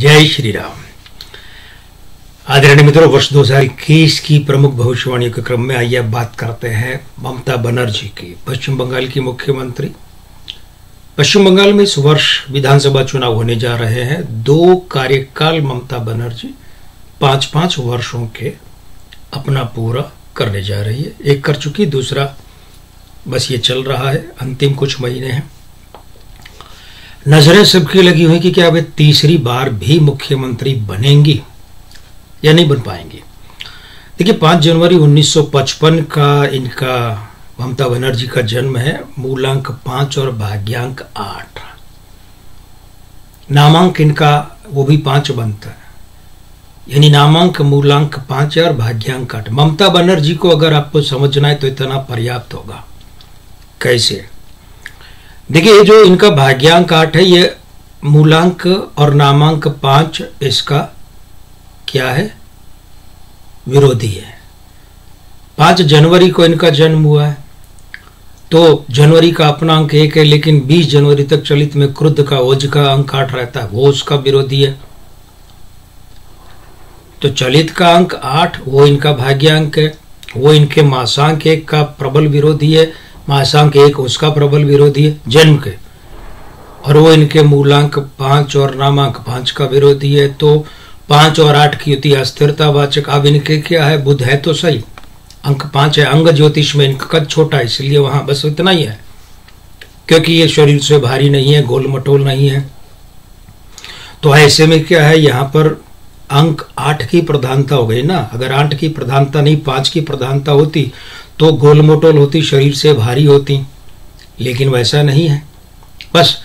जय श्री राम। आदरणीय मित्रों, वर्ष 2021 की प्रमुख भविष्यवाणियों के क्रम में आइए अब बात करते हैं ममता बनर्जी की, पश्चिम बंगाल की मुख्यमंत्री। पश्चिम बंगाल में इस वर्ष विधानसभा चुनाव होने जा रहे हैं। 2 कार्यकाल ममता बनर्जी 5-5 वर्षों के अपना पूरा करने जा रही है। एक कर चुकी, दूसरा बस ये चल रहा है, अंतिम कुछ महीने हैं। नजरें सबकी लगी हुई कि क्या वे तीसरी बार भी मुख्यमंत्री बनेंगी या नहीं बन पाएंगी। देखिए, 5 जनवरी 1955 का इनका ममता बनर्जी का जन्म है। मूलांक 5 और भाग्यांक 8। नामांक इनका वो भी 5 बनता है, यानी नामांक मूलांक 5 और भाग्यांक 8। ममता बनर्जी को अगर आपको समझना है तो इतना पर्याप्त होगा। कैसे? देखिए, ये जो इनका भाग्यांक 8 है, ये मूलांक और नामांक 5 इसका क्या है? विरोधी है। 5 जनवरी को इनका जन्म हुआ है, तो जनवरी का अपना अंक 1 है, लेकिन 20 जनवरी तक चलित में क्रुद्ध का ओज का अंक 8 रहता है, वो उसका विरोधी है। तो चलित का अंक 8 वो इनका भाग्यांक है, वो इनके मासांक 1 का प्रबल विरोधी है, मासांक 1 उसका प्रबल विरोधी है जन्म के, और वो इनके मूलांक 5 और नामांक 5 का विरोधी है। तो 5 और 8 की युति अस्थिरतावाचक। अब इनके क्या है? बुध है तो सही, अंक 5 है। अंग ज्योतिष में इनका कद छोटा है, इसलिए वहां बस इतना ही है, क्योंकि ये शरीर से भारी नहीं है, गोल मटोल नहीं है। तो ऐसे में क्या है, यहाँ पर अंक 8 की प्रधानता हो गई ना। अगर 8 की प्रधानता नहीं 5 की प्रधानता होती तो गोल मोटोल होती, शरीर से भारी होती, लेकिन वैसा नहीं है। बस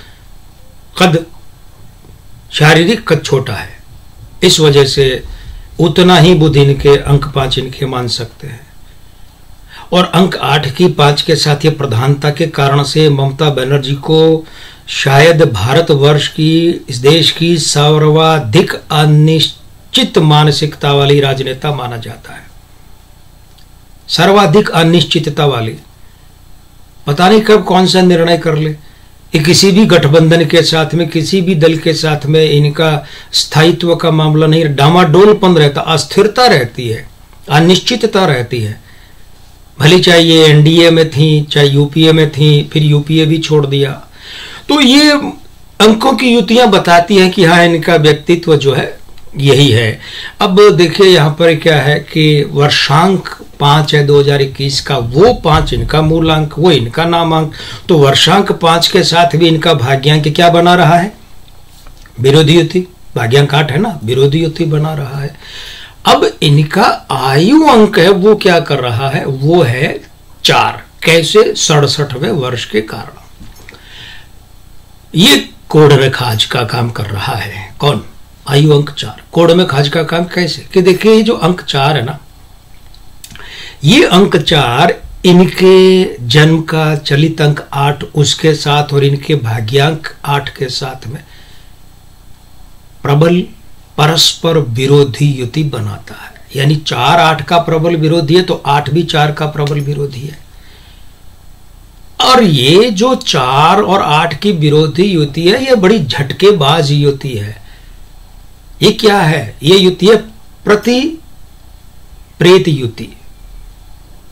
कद, शारीरिक कद छोटा है, इस वजह से उतना ही बुध इनके, अंक 5 इनके मान सकते हैं। और अंक 8 की 5 के साथ ये प्रधानता के कारण से ममता बनर्जी को शायद भारतवर्ष की, इस देश की सर्वाधिक अनिश्चित मानसिकता वाली राजनेता माना जाता है। सर्वाधिक अनिश्चितता वाली, पता नहीं कब कौन सा निर्णय कर ले। कि किसी भी गठबंधन के साथ में, किसी भी दल के साथ में इनका स्थायित्व का मामला नहीं, डामाडोलपन रहता, अस्थिरता रहती है, अनिश्चितता रहती है। भले चाहे ये एनडीए में थी, चाहे यूपीए में थी, फिर यूपीए भी छोड़ दिया। तो ये अंकों की युतियां बताती हैं कि हाँ, इनका व्यक्तित्व जो है यही है। अब देखिए, यहाँ पर क्या है कि वर्षांक 5 है 2021 का, वो 5 इनका मूलांक, वो इनका नामांक। तो वर्षांक 5 के साथ भी इनका भाग्यांक क्या बना रहा है? विरोधी युति। भाग्यांक 8 है ना, विरोधी युति बना रहा है। अब इनका आयु अंक है, वो क्या कर रहा है? वो है 4। कैसे? 67वें वर्ष के कारण ये कोड में खाज का काम कर रहा है। कौन? आयु अंक 4 कोड में खाज का काम। कैसे? कि देखिए, ये जो अंक 4 है ना, ये अंक 4 इनके जन्म का चलित अंक 8 उसके साथ और इनके भाग्यांक 8 के साथ में प्रबल परस्पर विरोधी युति बनाता है। यानी 4 8 का प्रबल विरोधी है, तो 8 भी 4 का प्रबल विरोधी है। और ये जो 4 और 8 की विरोधी युति है, ये बड़ी झटकेबाज युति है। ये क्या है? ये युति है प्रति प्रेत युति।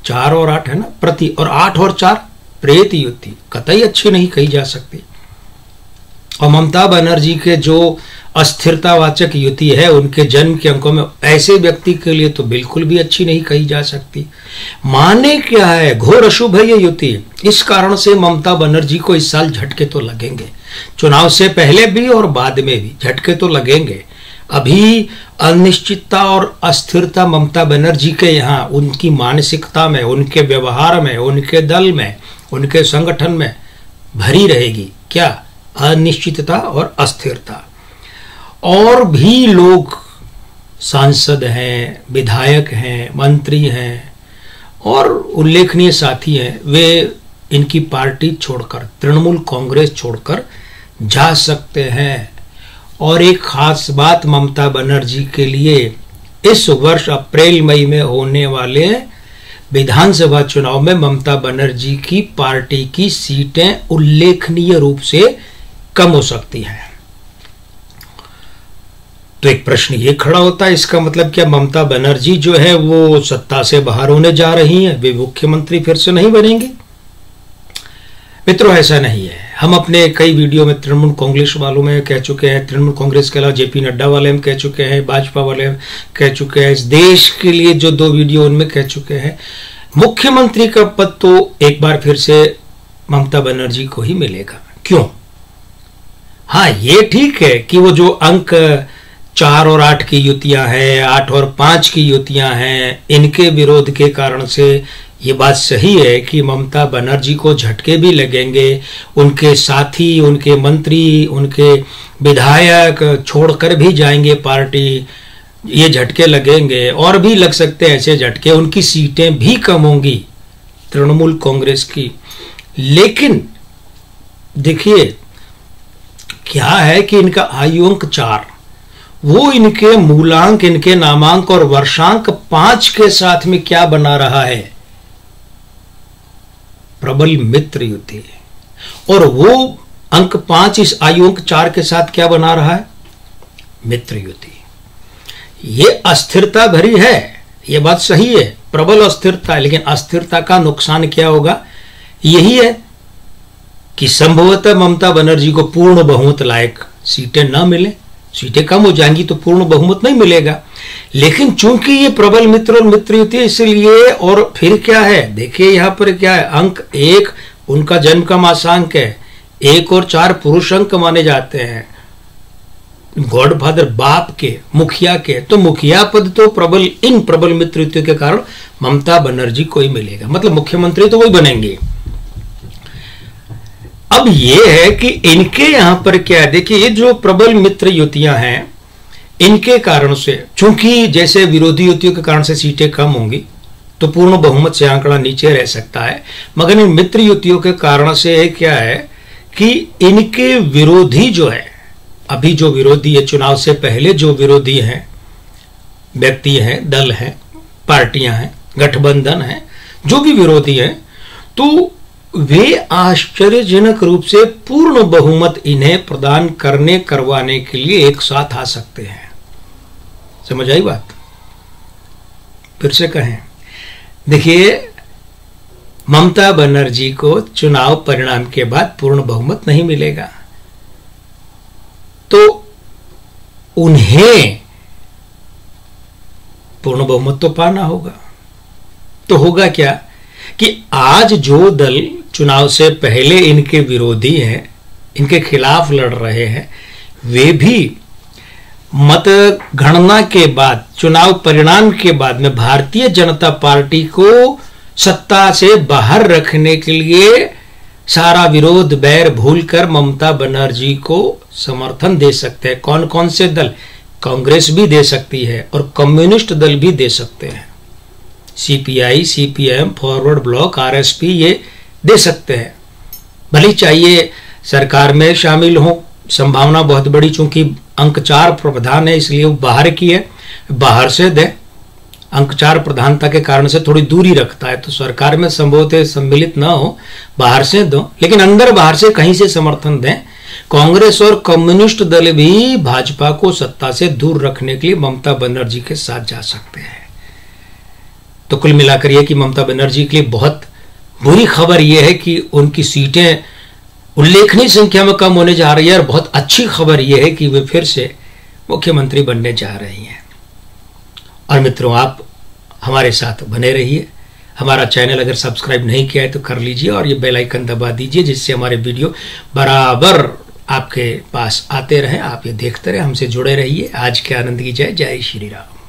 4 और 8 है ना, प्रति, और 8 और 4 प्रेत युति, कतई अच्छी नहीं कही जा सकती। और ममता बनर्जी के जो अस्थिरतावाचक युति है उनके जन्म के अंकों में, ऐसे व्यक्ति के लिए तो बिल्कुल भी अच्छी नहीं कही जा सकती। माने क्या है? घोर अशुभ है ये युति। इस कारण से ममता बनर्जी को इस साल झटके तो लगेंगे, चुनाव से पहले भी और बाद में भी झटके तो लगेंगे। अभी अनिश्चितता और अस्थिरता ममता बनर्जी के यहाँ, उनकी मानसिकता में, उनके व्यवहार में, उनके दल में, उनके संगठन में भरी रहेगी। क्या? अनिश्चितता और अस्थिरता। और भी लोग सांसद हैं, विधायक हैं, मंत्री हैं और उल्लेखनीय साथी हैं, वे इनकी पार्टी छोड़कर, तृणमूल कांग्रेस छोड़कर जा सकते हैं। और एक खास बात ममता बनर्जी के लिए, इस वर्ष अप्रैल मई में होने वाले विधानसभा चुनाव में ममता बनर्जी की पार्टी की सीटें उल्लेखनीय रूप से कम हो सकती हैं। तो एक प्रश्न ये खड़ा होता है, इसका मतलब क्या ममता बनर्जी जो है वो सत्ता से बाहर होने जा रही हैं, वे मुख्यमंत्री फिर से नहीं बनेंगे? मित्रों, ऐसा नहीं है। हम अपने कई वीडियो में तृणमूल कांग्रेस वालों में कह चुके हैं, तृणमूल कांग्रेस के अलावा जेपी नड्डा वाले हम कह चुके हैं, भाजपा वाले कह चुके हैं, इस देश के लिए जो 2 वीडियो उनमें कह चुके हैं, मुख्यमंत्री का पद तो एक बार फिर से ममता बनर्जी को ही मिलेगा। क्यों? हाँ, ये ठीक है कि वो जो अंक 4 और 8 की युतियां हैं, 8 और 5 की युतियां हैं, इनके विरोध के कारण से ये बात सही है कि ममता बनर्जी को झटके भी लगेंगे, उनके साथी, उनके मंत्री, उनके विधायक छोड़कर भी जाएंगे पार्टी, ये झटके लगेंगे और भी लग सकते हैं ऐसे झटके, उनकी सीटें भी कम होंगी तृणमूल कांग्रेस की। लेकिन देखिए क्या है कि इनका आयु अंक 4, वो इनके मूलांक, इनके नामांक और वर्षांक 5 के साथ में क्या बना रहा है? प्रबल मित्र युति। और वो अंक 5 इस आयु अंक 4 के साथ क्या बना रहा है? मित्र युति। ये अस्थिरता भरी है, ये बात सही है, प्रबल अस्थिरता है, लेकिन अस्थिरता का नुकसान क्या होगा? यही है कि संभवतः ममता बनर्जी को पूर्ण बहुमत लायक सीटें ना मिले, सीटें कम हो जाएंगी तो पूर्ण बहुमत नहीं मिलेगा। लेकिन चूंकि ये प्रबल मित्र और मित्र युति है, इसलिए, और फिर क्या है, देखिए यहां पर क्या है, अंक 1 उनका जन्म का मासांक है, 1 और 4 पुरुष अंक माने जाते हैं, गॉडफादर बाप के, मुखिया के, तो मुखिया पद तो इन प्रबल मित्र युति के कारण ममता बनर्जी को ही मिलेगा, मतलब मुख्यमंत्री तो वही बनेंगे। अब ये है कि इनके यहां पर क्या है, देखिए ये जो प्रबल मित्र युतियां हैं, इनके कारण से, चूंकि जैसे विरोधी युतियों के कारण से सीटें कम होंगी तो पूर्ण बहुमत से आंकड़ा नीचे रह सकता है, मगर इन मित्र युतियों के कारण से क्या है कि इनके विरोधी जो है, अभी जो विरोधी है, चुनाव से पहले जो विरोधी हैं, व्यक्ति हैं, दल हैं, पार्टियां हैं, गठबंधन हैं, जो भी विरोधी हैं, तो वे आश्चर्यजनक रूप से पूर्ण बहुमत इन्हें प्रदान करवाने के लिए एक साथ आ सकते हैं। समझ आई बात? फिर से कहें, देखिए ममता बनर्जी को चुनाव परिणाम के बाद पूर्ण बहुमत नहीं मिलेगा, तो उन्हें पूर्ण बहुमत तो पाना होगा। तो होगा क्या कि आज जो दल चुनाव से पहले इनके विरोधी हैं, इनके खिलाफ लड़ रहे हैं, वे भी मत गणना के बाद, चुनाव परिणाम के बाद में भारतीय जनता पार्टी को सत्ता से बाहर रखने के लिए सारा विरोध बैर भूलकर ममता बनर्जी को समर्थन दे सकते हैं। कौन कौन से दल? कांग्रेस भी दे सकती है और कम्युनिस्ट दल भी दे सकते हैं, CPI, CPM, forward block, RSP, ये दे सकते हैं। भले चाहिए सरकार में शामिल हो, संभावना बहुत बड़ी, चूंकि अंक 4 प्रधान है इसलिए वो बाहर की है, बाहर से दे। अंक 4 प्रधानता के कारण से थोड़ी दूरी रखता है, तो सरकार में संभवतः सम्मिलित ना हो, बाहर से दो, लेकिन अंदर बाहर से कहीं से समर्थन दें। कांग्रेस और कम्युनिस्ट दल भी भाजपा को सत्ता से दूर रखने के लिए ममता बनर्जी के साथ जा सकते हैं। तो कुल मिलाकर यह कि ममता बनर्जी के लिए बहुत बुरी खबर यह है कि उनकी सीटें उल्लेखनीय संख्या में कम होने जा रही है, और बहुत अच्छी खबर यह है कि वे फिर से मुख्यमंत्री बनने जा रही हैं। और मित्रों, आप हमारे साथ बने रहिए। हमारा चैनल अगर सब्सक्राइब नहीं किया है तो कर लीजिए और ये बेल आइकन दबा दीजिए, जिससे हमारे वीडियो बराबर आपके पास आते रहे, आप ये देखते रहे, हमसे जुड़े रहिए। आज के आनंद की जय। जय श्री राम।